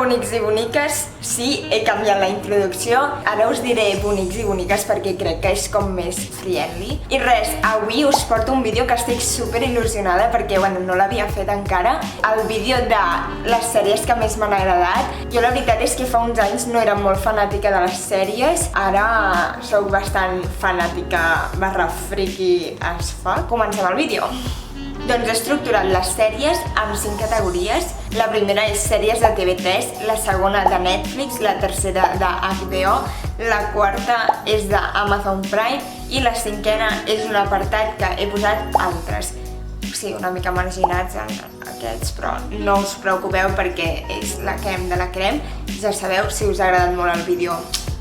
bonics i boniques, sí, he canviat la introducció. Ara us diré bonics i boniques perquè crec que és com més friendly. I res, avui us porto un vídeo que estic super il·lusionada perquè, bueno, no l'havia fet encara. El vídeo de les sèries que més m'han agradat. Jo la veritat és que fa uns anys no era molt fanàtica de les sèries. Ara sóc bastant fanàtica / friki as fuck. Comencem el vídeo. Doncs he estructurat les sèries en 5 categories. La primera és sèries de TV3, la segona de Netflix, la tercera de HBO, la quarta és d'Amazon Prime i la cinquena és un apartat que he posat altres. Sí, una mica marginats en aquests, però no us preocupeu perquè és la crem de la crem. Ja sabeu, si us ha agradat molt el vídeo,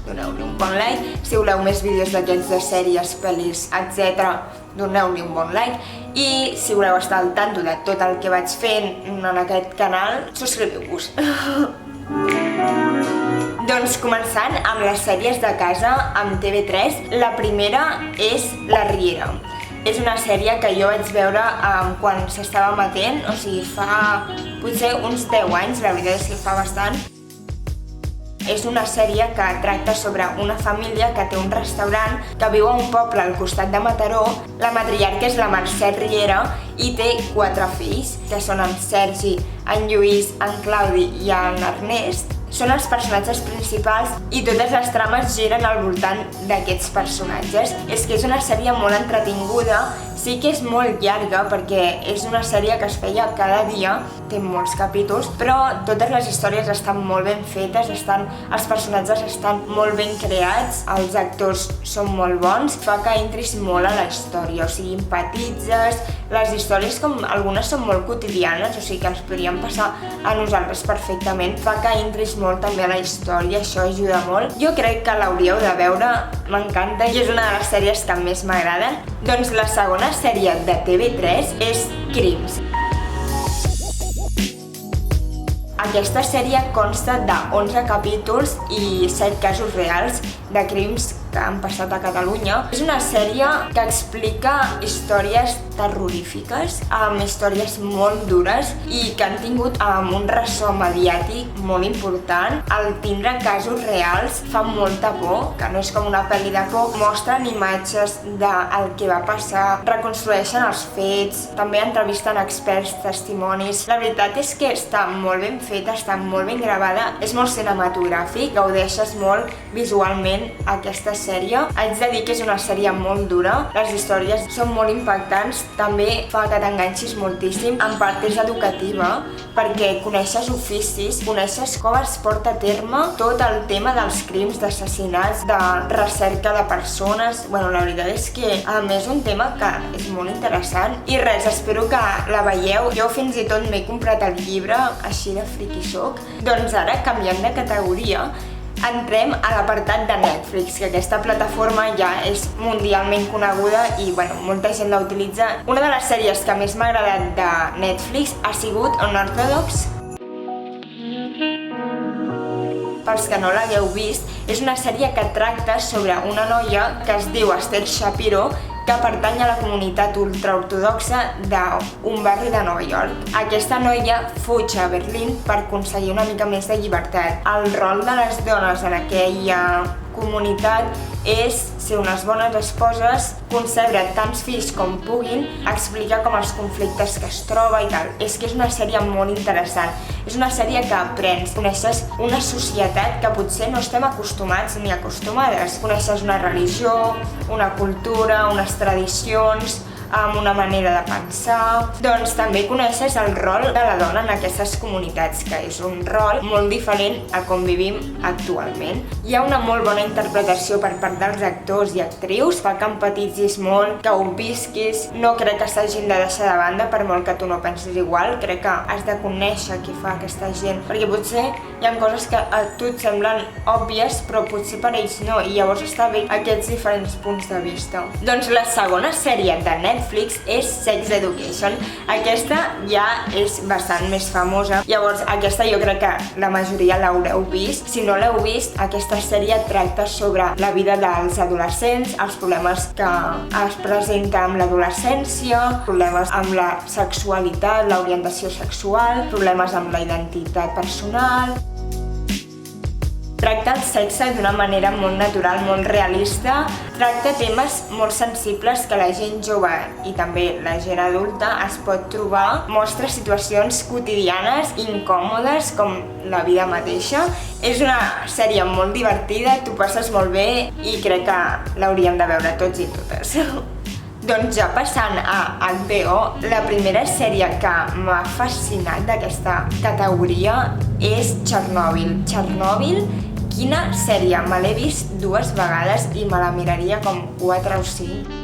doneu-li un bon like. Si voleu més vídeos d'aquests de sèries, pel·lis, etc., doneu-li un bon like. I si voleu estar al tanto de tot el que vaig fent en aquest canal, subscriviu-vos. Doncs començant amb les sèries de casa amb TV3, la primera és La Riera. És una sèrie que jo vaig veure quan s'estava emetent, o sigui, fa potser uns 10 anys, la veritat és que fa bastant. És una sèrie que tracta sobre una família que té un restaurant que viu a un poble al costat de Mataró. La matriarca és la Mercè Riera i té 4 fills, que són en Sergi, en Lluís, en Claudi i en Ernest. Són els personatges principals i totes les trames giren al voltant d'aquests personatges. És que és una sèrie molt entretinguda, sí que és molt llarga perquè és una sèrie que es feia cada dia, té molts capítols, però totes les històries estan molt ben fetes, els personatges estan molt ben creats, els actors són molt bons, fa que entris molt a la història, o sigui, empatitzes, les històries com algunes són molt quotidianes, o sigui que ens podrien passar a nosaltres perfectament, fa que entris molt també a la història, això ajuda molt. Jo crec que l'hauríeu de veure, m'encanta i és una de les sèries que més m'agraden. Doncs la segona sèrie de TV3 és Crims. Aquesta sèrie consta de 11 capítols i 7 casos reals de crims que han passat a Catalunya. És una sèrie que explica històries terrorífiques, amb històries molt dures i que han tingut un ressò mediàtic molt important. Al tindre casos reals fa molta por, que no és com una pel·li de por, mostren imatges del que va passar, reconstrueixen els fets, també entrevisten experts, testimonis. La veritat és que està molt ben feta, està molt ben gravada, és molt cinematogràfic, gaudeixes molt visualment aquesta sèrie. Haig de dir que és una sèrie molt dura, les històries són molt impactants, també fa que t'enganxis moltíssim. En part és educativa perquè coneixes oficis, coneixes com es porta a terme tot el tema dels crims, d'assassinats, de recerca de persones. Bueno, la veritat és que a més un tema que és molt interessant i res, espero que la veieu. Jo fins i tot m'he comprat el llibre, així de friki soc. Doncs ara, canviant de categoria, entrem a l'apartat de Netflix, que aquesta plataforma ja és mundialment coneguda i bueno, molta gent la utilitza. Una de les sèries que més m'ha agradat de Netflix ha sigut Unorthodox. Pels que no l'hagueu vist, és una sèrie que tracta sobre una noia que es diu Esther Shapiro, que pertany a la comunitat ultraortodoxa d'un barri de Nova York. Aquesta noia fuig a Berlín per aconseguir una mica més de llibertat. El rol de les dones en aquella comunitat és ser unes bones esposes, concebre tants fills com puguin, explicar com els conflictes que es troba i tal. És que és una sèrie molt interessant. És una sèrie que aprens, coneixes una societat que potser no estem acostumats ni acostumades. Coneixes una religió, una cultura, unes tradicions, amb una manera de pensar. Doncs també coneixes el rol de la dona en aquestes comunitats, que és un rol molt diferent a com vivim actualment. Hi ha una molt bona interpretació per part dels actors i actrius, fa que empatitzis molt, que ho visquis. No crec que s'hagin de deixar de banda, per molt que tu no pensis igual. Crec que has de conèixer què fa aquesta gent, perquè potser hi ha coses que a tu et semblen òbvies, però potser per ells no, i llavors està bé aquests diferents punts de vista. Doncs la segona sèrie de Netflix és Sex Education. Aquesta ja és bastant més famosa. Llavors, aquesta jo crec que la majoria l'haureu vist. Si no l'heu vist, aquesta sèrie tracta sobre la vida dels adolescents, els problemes que es presenten amb l'adolescència, problemes amb la sexualitat, l'orientació sexual, problemes amb la identitat personal. Tracta el sexe d'una manera molt natural, molt realista, tracta temes molt sensibles que la gent jove i també la gent adulta es pot trobar, mostra situacions quotidianes, incòmodes, com la vida mateixa. És una sèrie molt divertida, t'ho passes molt bé i crec que l'hauríem de veure tots i totes. Doncs ja passant a HBO, la primera sèrie que m'ha fascinat d'aquesta categoria és Chernobyl. Chernobyl, quina sèrie! Me l'he vist 2 vegades i me la miraria com 4 o 5.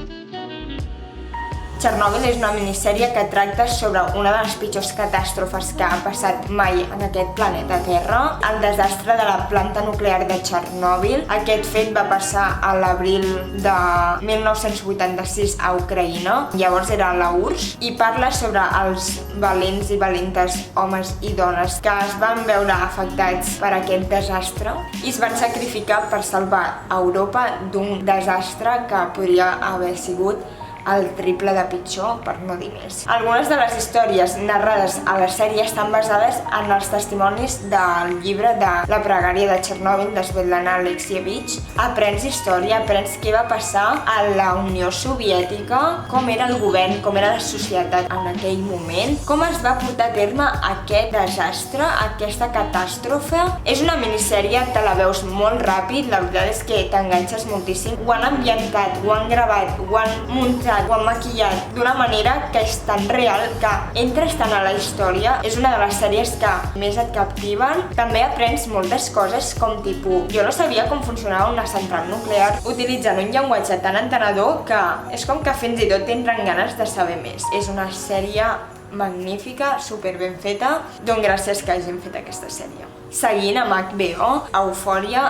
Chernobyl és una minissèrie que tracta sobre una de les pitjors catàstrofes que ha passat mai en aquest planeta Terra, el desastre de la planta nuclear de Chernobyl. Aquest fet va passar a l'abril de 1986 a Ucraïna, llavors era la URSS, i parla sobre els valents i valentes homes i dones que es van veure afectats per aquest desastre i es van sacrificar per salvar Europa d'un desastre que podria haver sigut el triple de pitjor, per no dir més. Algunes de les històries narrades a la sèrie estan basades en els testimonis del llibre de La pregària de Chernobyl de Svetlana Alexievich. Aprens història, aprens què va passar a la Unió Soviètica, com era el govern, com era la societat en aquell moment, com es va portar a terme aquest desastre, aquesta catàstrofe. És una minissèrie, te la veus molt ràpid, la veritat és que t'enganxes moltíssim. Ho han ambientat, ho han gravat, ho han muntat, ho han maquillat d'una manera que és tan real que entres tant a la història. És una de les sèries que més et captiven. També aprens moltes coses com tipus, jo no sabia com funcionava una central nuclear utilitzant un llenguatge tan entenedor que és com que fins i tot tindran ganes de saber més. És una sèrie magnífica, super ben feta, doncs gràcies que hagin fet aquesta sèrie. Seguint amb HBO, Euphoria,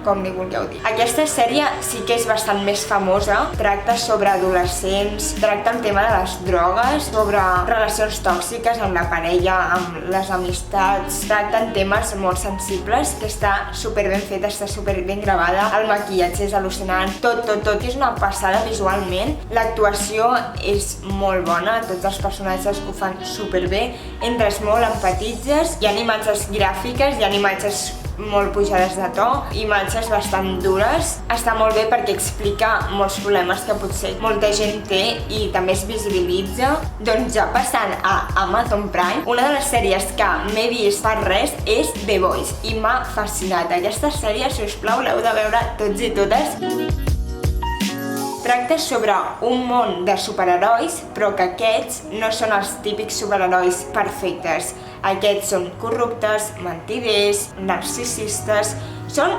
com li vulgueu dir. Aquesta sèrie sí que és bastant més famosa, tracta sobre adolescents, tracta el tema de les drogues, sobre relacions tòxiques amb la parella, amb les amistats, tracten temes molt sensibles, que està super ben feta, està super ben gravada, el maquillatge és al·lucinant, tot és una passada visualment, l'actuació és molt bona, tots els personatges ho fan super bé, entres molt, empatitzes, hi ha imatges gràfiques, hi ha imatges molt pujades de to, imatges bastant dures. Està molt bé perquè explica molts problemes que potser molta gent té i també es visibilitza. Doncs ja passant a Amazon Prime, una de les sèries que m'he vist per res és The Boys i m'ha fascinat. Aquesta sèrie, si us plau, l'heu de veure tots i totes. Tracta sobre un món de superherois, però que aquests no són els típics superherois perfectes. Aquests són corruptes, mentiders, narcisistes, són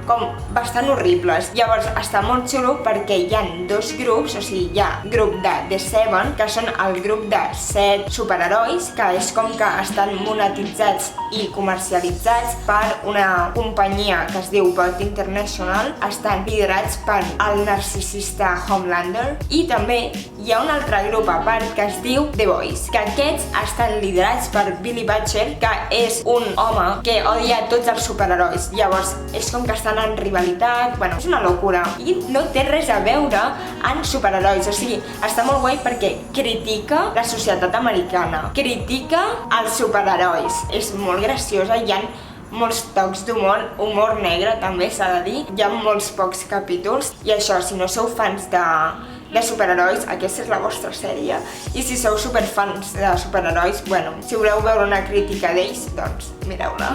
com bastant horribles. Llavors està molt xulo perquè hi ha 2 grups, o sigui, hi ha grup de The Seven, que són el grup de 7 superherois, que és com que estan monetitzats i comercialitzats per una companyia que es diu Vought International, estan liderats per el narcisista Homelander, i també hi ha un altre grup a part que es diu The Boys, que aquests estan liderats per Billy Butcher, que és un home que odia tots els superherois. Llavors és com que estan en rivalitat, bueno, és una locura i no té res a veure amb superherois, o sigui, està molt guai perquè critica la societat americana, critica els superherois, és molt graciosa, hi ha molts tocs d'humor, humor negre també s'ha de dir, hi ha molts pocs capítols i això, si no sou fans de superherois, aquesta és la vostra sèrie, i si sou superfans de superherois, bueno, si voleu veure una crítica d'ells, doncs mireu-la.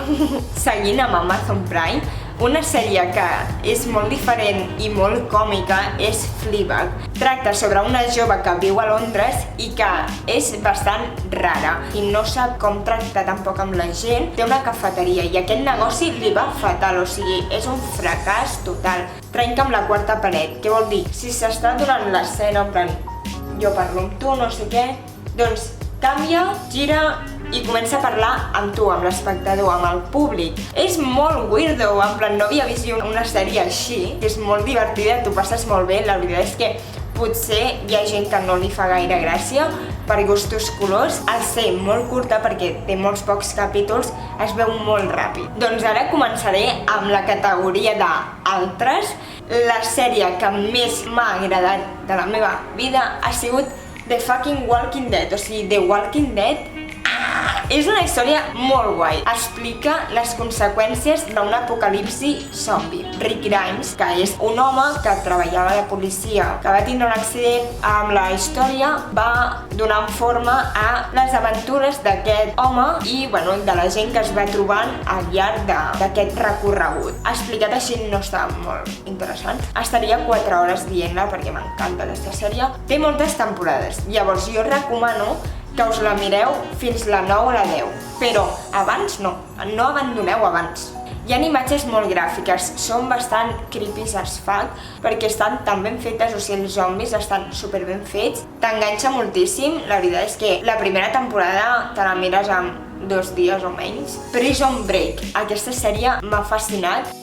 Seguint amb Amazon Prime, una sèrie que és molt diferent i molt còmica és Fleabag. Tracta sobre una jove que viu a Londres i que és bastant rara i no sap com tractar tampoc amb la gent. Té una cafeteria i aquest negoci li va fatal, o sigui, és un fracàs total. Trenca amb la quarta paret, què vol dir? Si s'està durant l'escena, en plan, jo parlo amb tu, no sé què, doncs canvia, gira i comença a parlar amb tu, amb l'espectador, amb el públic. És molt weirdo, en plan, no havia vist una sèrie així, és molt divertida, t'ho passes molt bé, la veritat és que potser hi ha gent que no li fa gaire gràcia, per gustos colors. Al ser molt curta, perquè té molts pocs capítols, es veu molt ràpid. Doncs ara començaré amb la categoria d'altres. La sèrie que més m'ha agradat de la meva vida ha sigut The fucking Walking Dead, o sigui, The Walking Dead És una història molt guai. Explica les conseqüències d'un apocalipsi zombi. Rick Grimes, que és un home que treballava de policia, que va tindre un accident, amb la història va donant forma a les aventures d'aquest home i de la gent que es va trobant al llarg d'aquest recorregut. Explicat així no està molt interessant. Estaria 4 hores dient-la perquè m'encanta aquesta sèrie. Té moltes temporades, llavors jo recomano que us la mireu fins la 9 o la 10, però abans no abandoneu abans. Hi ha imatges molt gràfiques, són bastant creepy as fuck, perquè estan tan ben fetes, o sigui, els zombis estan super ben fets, t'enganxa moltíssim. La veritat és que la primera temporada te la mires en 2 dies o menys. Prison Break, aquesta sèrie m'ha fascinat.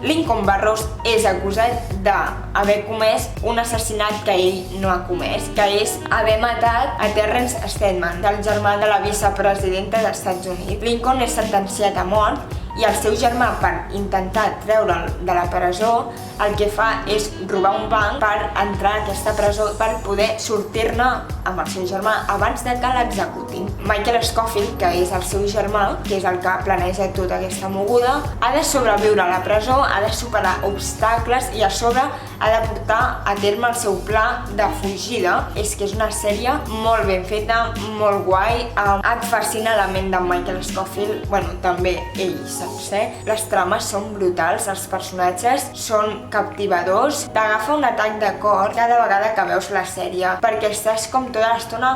Lincoln Burrows és acusat d'haver comès un assassinat que ell no ha comès, que és haver matat a Terrence Steadman, el germà de la vicepresidenta dels Estats Units. Lincoln és sentenciat a mort i el seu germà, per intentar treure'l de la presó, el que fa és robar un banc per entrar a aquesta presó per poder sortir-ne amb el seu germà abans de que l'executin. Michael Scofield, que és el seu germà, que és el que planeja tota aquesta moguda, ha de sobreviure a la presó, ha de superar obstacles i a sobre ha de portar a terme el seu pla de fugida. És que és una sèrie molt ben feta, molt guai, et fascina la ment de Michael Scofield, també ell sencer. Les trames són brutals, els personatges són captivadors, t'agafa un atac de cor cada vegada que veus la sèrie, perquè estàs com tota l'estona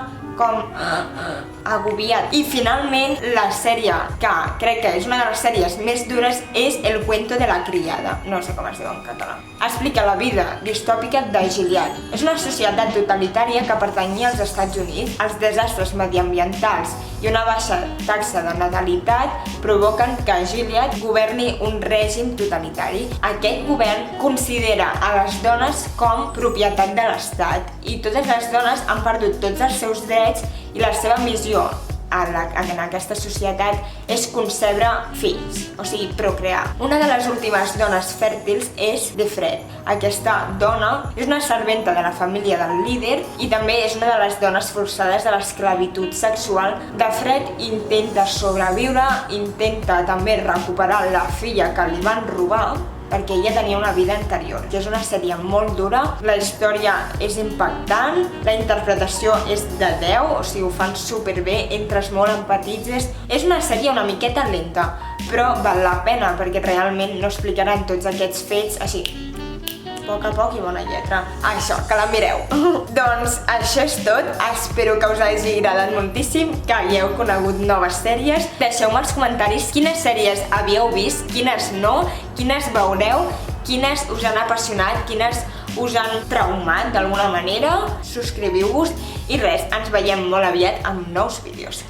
agobiat. I finalment la sèrie, que crec que és una de les sèries més dures, és El cuento de la criada, no sé com es diu en català. Explica la vida distòpica de Gilead. És una societat totalitària que pertanyia als Estats Units. Els desastres mediambientals i una baixa taxa de natalitat provoquen que Gilead governi un règim totalitari. Aquest govern considera a les dones com propietat de l'Estat i totes les dones han perdut tots els seus drets i la seva missió en aquesta societat és concebre fills, o sigui, procrear. Una de les últimes dones fèrtils és Defred. Aquesta dona és una serventa de la família del líder i també és una de les dones forçades de l'esclavitud sexual. Defred intenta sobreviure, intenta també recuperar la filla que li van robar, perquè ella tenia una vida anterior, que és una sèrie molt dura. La història és impactant, la interpretació és de 10, o sigui, ho fan superbé, entres molt, empatitzes. És una sèrie una miqueta lenta, però val la pena, perquè realment no explicaran tots aquests fets així, a poc i bona lletra. Això, que la mireu. Doncs això és tot, espero que us hagi agradat moltíssim, que hagueu conegut noves sèries. Deixeu-me als comentaris quines sèries havíeu vist, quines no, quines veureu, quines us han apassionat, quines us han traumat d'alguna manera. Subscriviu-vos i res, ens veiem molt aviat amb nous vídeos.